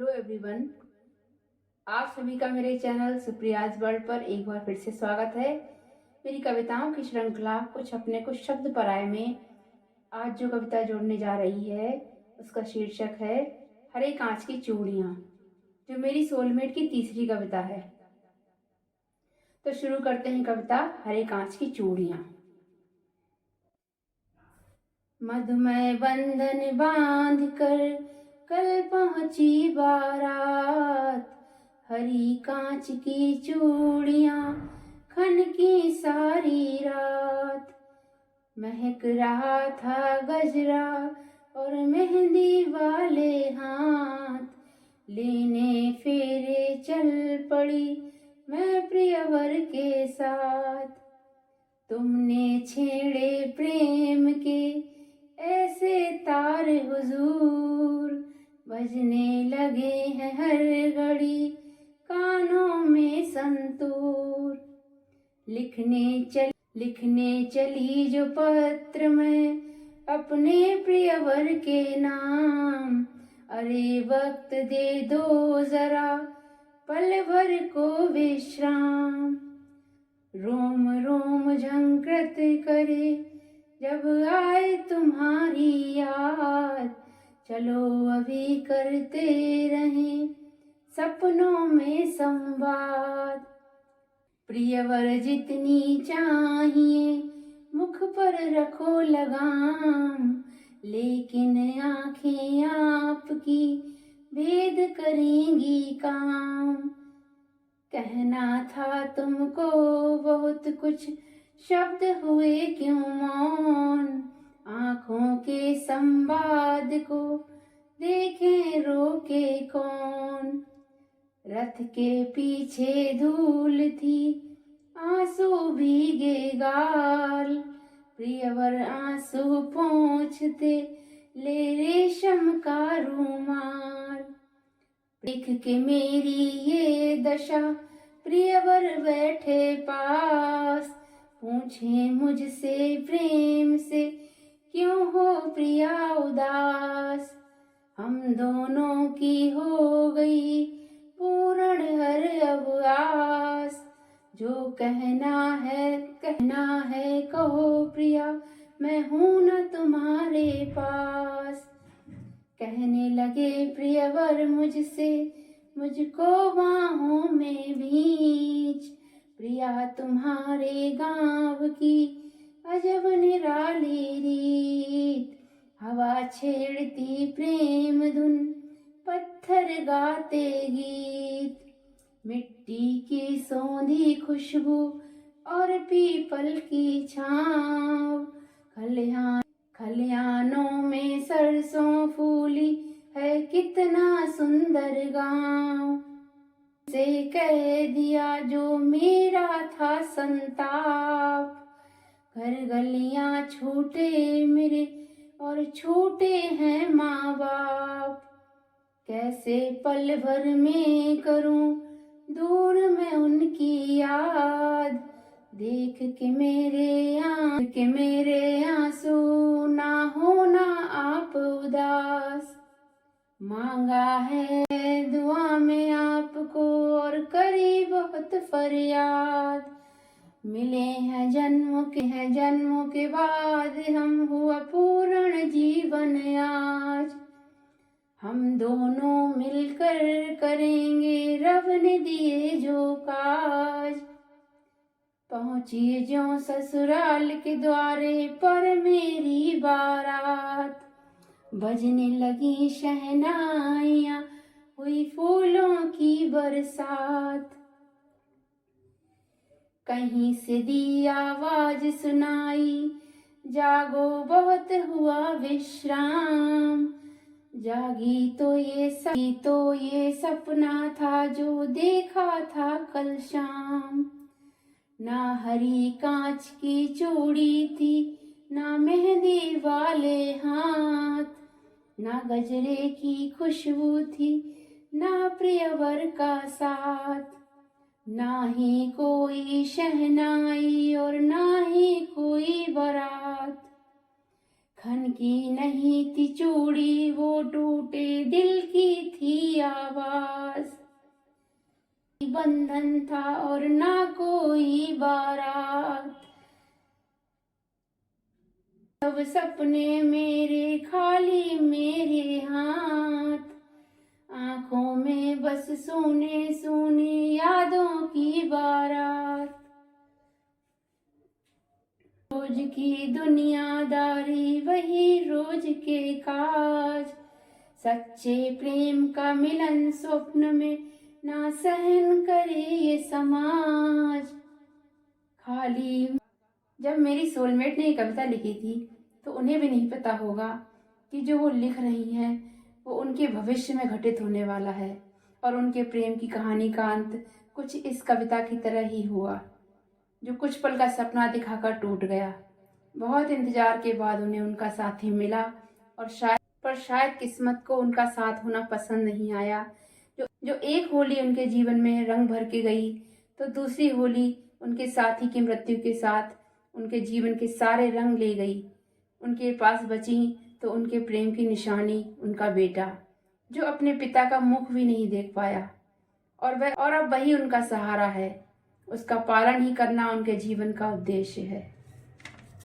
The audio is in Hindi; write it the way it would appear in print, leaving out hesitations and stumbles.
हेलो एवरीवन, आप सभी का मेरे चैनल सुप्रियाज वर्ल्ड पर एक बार फिर से स्वागत है। मेरी कविताओं की श्रृंखला कुछ अपने कुछ शब्द पराये में आज जो कविता जोड़ने जा रही है उसका शीर्षक है हरे कांच की चूड़ियाँ, जो मेरी सोलमेट की तीसरी कविता है। तो शुरू करते हैं कविता हरे कांच की चूड़ियाँ। मधुमय बंधन बांध कर कल पहुंची बारात, हरी कांच की चूड़ियां खन की सारी रात। महक रहा था गजरा और मेहंदी वाले हाथ, लेने फेरे चल पड़ी मैं प्रियवर के साथ। तुमने छेड़े प्रेम के ऐसे तार हुजूर, बजने लगे हैं हर घड़ी कानों में संतूर। लिखने चली जो पत्र मैं अपने प्रियवर के नाम, अरे वक्त दे दो जरा पल भर को विश्राम। रोम रोम झंकृत करे जब आए तुम्हारी याद, चलो अभी करते रहें सपनों में संवाद। प्रियवर जितनी चाहिए मुख पर रखो लगाम, लेकिन आंखें आपकी भेद करेंगी काम। कहना था तुमको बहुत कुछ, शब्द हुए क्यों मौन, आँखों के संवाद को देखें रोके कौन। रथ के पीछे धूल थी आंसू भीगे गाल, प्रियवर आंसू पोंछते ले रेशम का रूमाल। देख के मेरी ये दशा प्रियवर बैठे पास, पूछे मुझसे प्रेम से क्यों हो प्रिया उदास। हम दोनों की हो गई पूर्ण हर अब आस, जो कहना है कहो प्रिया, मैं हूं न तुम्हारे पास। कहने लगे प्रियवर मुझसे मुझको बाहों में भींच, प्रिया तुम्हारे गाँव की अजब निराली रीत। हवा छेड़ती प्रेम धुन पत्थर गाते गीत, मिट्टी की सौंधी खुशबू और पीपल की छाँव। खलिहानों में सरसों फूली है कितना सुंदर गाँव, से कह दिया जो मेरा था संताप। घर गलियां छूटे मेरे और छूटे हैं माँ बाप, कैसे पल भर में करूं दूर मैं उनकी याद। देख के मेरे आंसू ना होना आप उदास। मांगा है दुआ में आपको और करी बहुत फरियाद, मिले हैं जन्मों के बाद हम हुआ पूर्ण जीवन आज। हम दोनों मिलकर करेंगे रब ने दिए जो काज। पहुंची ज्यों ससुराल के द्वारे पर मेरी बारात, बजने लगी शहनाइयाँ हुई फूलों की बरसात। कहीं से दी आवाज सुनाई जागो बहुत हुआ विश्राम, जागी तो ये सपना था जो देखा था कल शाम। ना हरी कांच की चूड़ी थी ना मेहंदी वाले हाथ, ना गजरे की खुशबू थी ना प्रियवर का साथ। ना ही कोई शहनाई और ना ही कोई बारात, खन की नहीं थी चूड़ी, वो टूटे दिल की थी आवाज। बंधन था और ना कोई बारात, सब सपने मेरे खाली मेरे हाथ। आंखों में बस सूने सूने यादों की बारात। रोज की दुनियादारी वही रोज के काज, सच्चे प्रेम का मिलन स्वप्न में ना सहन करे ये समाज। खाली जब मेरी सोलमेट ने ये कविता लिखी थी तो उन्हें भी नहीं पता होगा कि जो वो लिख रही हैं वो उनके भविष्य में घटित होने वाला है, और उनके प्रेम की कहानी का अंत कुछ इस कविता की तरह ही हुआ, जो कुछ पल का सपना दिखाकर टूट गया। बहुत इंतजार के बाद उन्हें उनका साथी मिला, और शायद किस्मत को उनका साथ होना पसंद नहीं आया। जो एक होली उनके जीवन में रंग भर के गई, तो दूसरी होली उनके साथी की मृत्यु के साथ उनके जीवन के सारे रंग ले गई। उनके पास बची तो उनके प्रेम की निशानी, उनका बेटा, जो अपने पिता का मुख भी नहीं देख पाया, और अब वही उनका सहारा है। उसका पालन ही करना उनके जीवन का उद्देश्य है।